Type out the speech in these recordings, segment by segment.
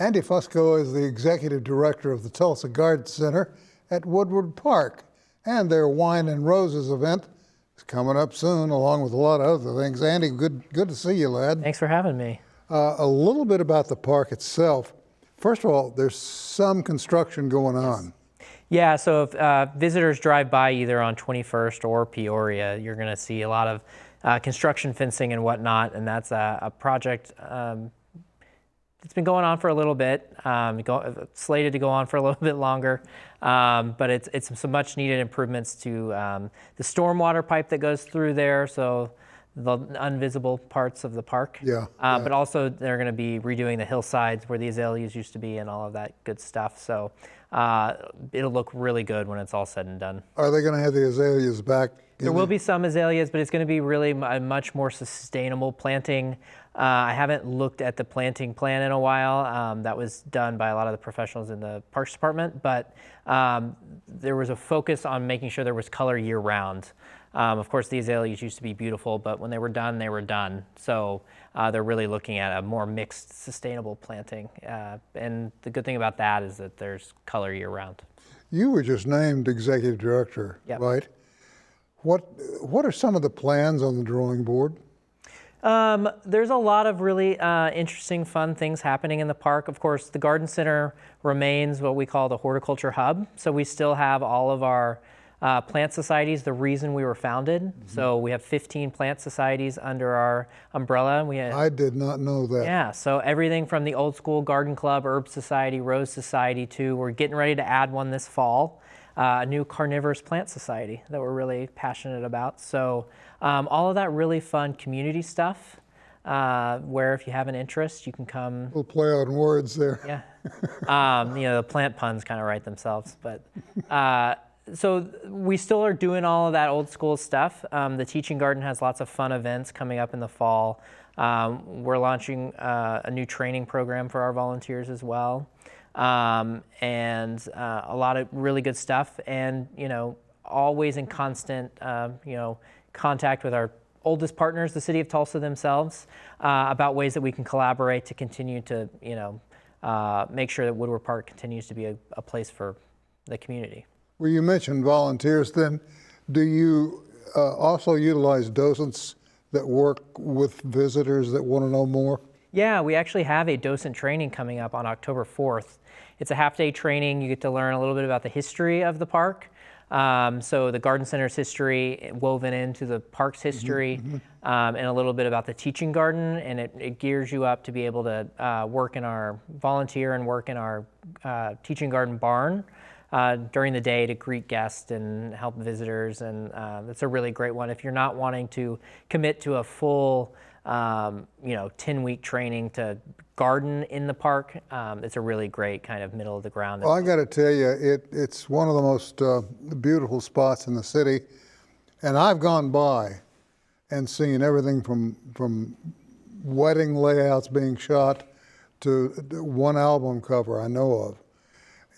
Andy Fusco is the executive director of the Tulsa Garden Center at Woodward Park, and their Wine and Roses event is coming up soon, along with a lot of other things. Andy, good to see you, lad. Thanks for having me. A little bit about the park itself. First of all, there's some construction going on. Yeah, so if visitors drive by either on 21st or Peoria, you're going to see a lot of construction fencing and whatnot, and that's a project it's been going on for a little bit, slated to go on for a little bit longer, but it's some much needed improvements to the stormwater pipe that goes through there, so the invisible parts of the park. Yeah. But also they're going to be redoing the hillsides where the azaleas used to be and all of that good stuff. So it'll look really good when it's all said and done. Are they going to have the azaleas back? There will be some azaleas, but it's going to be really a much more sustainable planting. I haven't looked at the planting plan in a while. That was done by a lot of the professionals in the Parks Department, but there was a focus on making sure there was color year round. Of course, the azaleas used to be beautiful, but when they were done, they were done. So they're really looking at a more mixed, sustainable planting. And the good thing about that is that there's color year round. You were just named executive director, Yep. right? What are some of the plans on the drawing board? There's a lot of really interesting, fun things happening in the park. Of course, the Garden Center remains what we call the horticulture hub. So we still have all of our plant societies, the reason we were founded. Mm-hmm. So we have 15 plant societies under our umbrella. I did not know that. Yeah, so everything from the old school Garden Club, Herb Society, Rose Society, to we're getting ready to add one this fall, a new carnivorous plant society that we're really passionate about. So all of that really fun community stuff, where if you have an interest, you can come. We'll play on words there. Yeah, the plant puns kind of write themselves, but so we still are doing all of that old school stuff. The Teaching Garden has lots of fun events coming up in the fall. We're launching a new training program for our volunteers as well. And a lot of really good stuff, and always in constant contact with our oldest partners, the city of Tulsa themselves, about ways that we can collaborate to continue to make sure that Woodward Park continues to be a place for the community. Well, you mentioned volunteers. Then, do you also utilize docents that work with visitors that want to know more? Yeah, we actually have a docent training coming up on October 4th. It's a half-day training. You get to learn a little bit about the history of the park. So the Garden Center's history woven into the park's history, and a little bit about the Teaching Garden, and it gears you up to be able to work in our volunteer and work in our Teaching Garden barn during the day to greet guests and help visitors, and it's a really great one. If you're not wanting to commit to a full 10-week training to garden in the park, it's a really great kind of middle of the ground. Well, I got to tell you, it's one of the most beautiful spots in the city, and I've gone by and seen everything from wedding layouts being shot to one album cover I know of.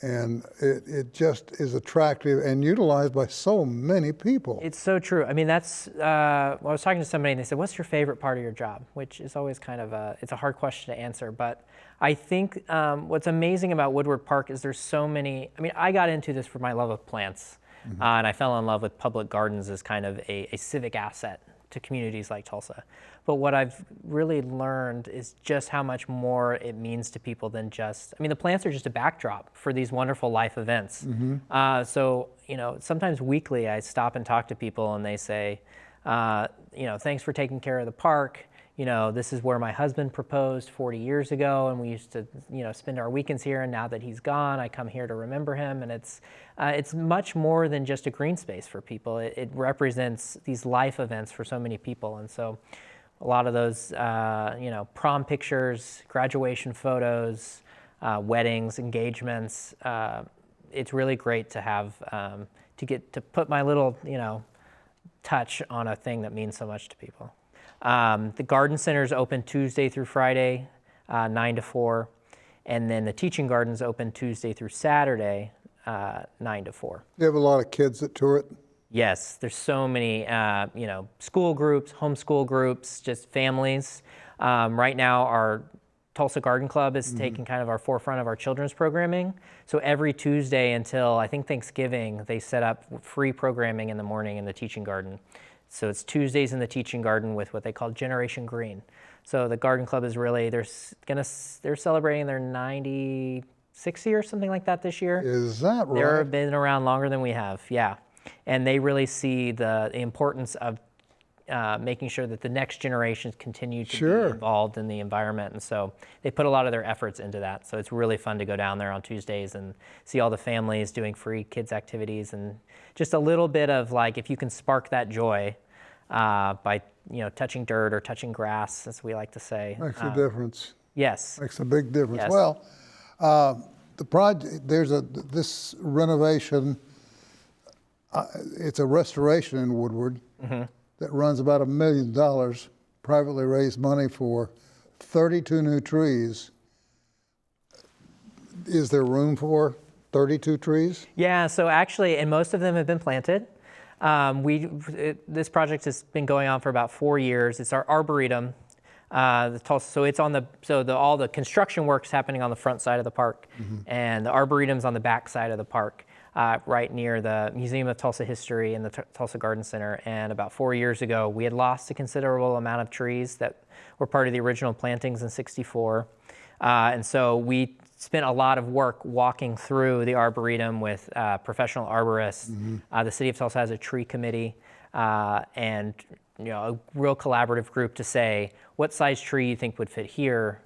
And it just is attractive and utilized by so many people. It's so true. I mean, that's, I was talking to somebody and they said, what's your favorite part of your job? Which is always kind of it's a hard question to answer. But I think what's amazing about Woodward Park is there's so many, I got into this for my love of plants. And I fell in love with public gardens as kind of a civic asset to communities like Tulsa. But what I've really learned is just how much more it means to people than just, the plants are just a backdrop for these wonderful life events. So, sometimes weekly I stop and talk to people and they say, thanks for taking care of the park. This is where my husband proposed 40 years ago, and we used to, spend our weekends here, and now that he's gone, I come here to remember him. And it's much more than just a green space for people. It represents these life events for so many people. And so a lot of those, prom pictures, graduation photos, weddings, engagements, it's really great to have, to get to put my little, touch on a thing that means so much to people. The Garden Center is open Tuesday through Friday, 9 to 4, and then the Teaching Garden is open Tuesday through Saturday, 9 to 4. You have a lot of kids that tour it? Yes, there's so many, school groups, homeschool groups, just families. Right now, our Tulsa Garden Club is taking kind of our forefront of our children's programming. So every Tuesday until I think Thanksgiving, they set up free programming in the morning in the teaching garden. So it's Tuesdays in the teaching garden with what they call Generation Green. So the Garden Club is really, they're celebrating their 60 or something like that this year. Is that right? They've been around longer than we have, yeah. And they really see the importance of making sure that the next generations continue to be involved in the environment. And so they put a lot of their efforts into that. So it's really fun to go down there on Tuesdays and see all the families doing free kids activities, and just a little bit of like, if you can spark that joy by touching dirt or touching grass, as we like to say. Makes a difference. Yes. Makes a big difference. Yes. Well, the project, this renovation, it's a restoration in Woodward that runs about $1 million, privately raised money for 32 new trees. Is there room for 32 trees? Yeah, so actually, and most of them have been planted. This project has been going on for about 4 years. It's our arboretum. So it's on all the construction work's happening on the front side of the park, and the arboretum's on the back side of the park, right near the Museum of Tulsa History and the Tulsa Garden Center. And about 4 years ago, we had lost a considerable amount of trees that were part of the original plantings in ¡64. And so we spent a lot of work walking through the arboretum with professional arborists. The city of Tulsa has a tree committee, and a real collaborative group to say what size tree you think would fit here,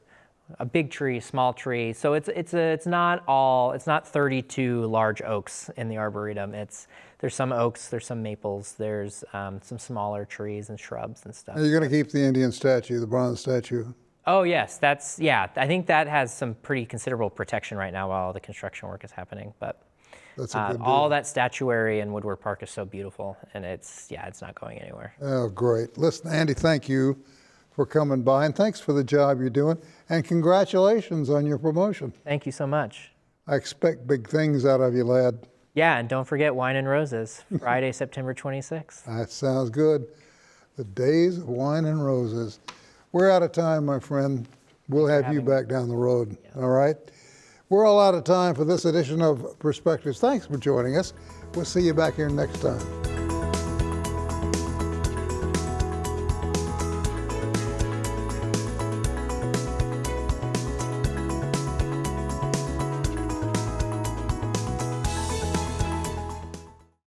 a big tree, small tree. So it's not 32 large oaks in the arboretum. There's some oaks, there's some maples, there's some smaller trees and shrubs and stuff. Are you going to keep the Indian statue, the bronze statue? Oh yes, I think that has some pretty considerable protection right now while the construction work is happening. But That's a good deal. all that statuary in Woodward Park is so beautiful, and it's not going anywhere. Oh, great. Listen, Andy, thank you for coming by, and thanks for the job you're doing, and congratulations on your promotion. Thank you so much. I expect big things out of you, lad. Yeah, and don't forget Wine and Roses, Friday, September 26th. That sounds good. The days of wine and roses. We're out of time, my friend. We'll have you back down the road, all right? We're all out of time for this edition of Perspectives. Thanks for joining us. We'll see you back here next time.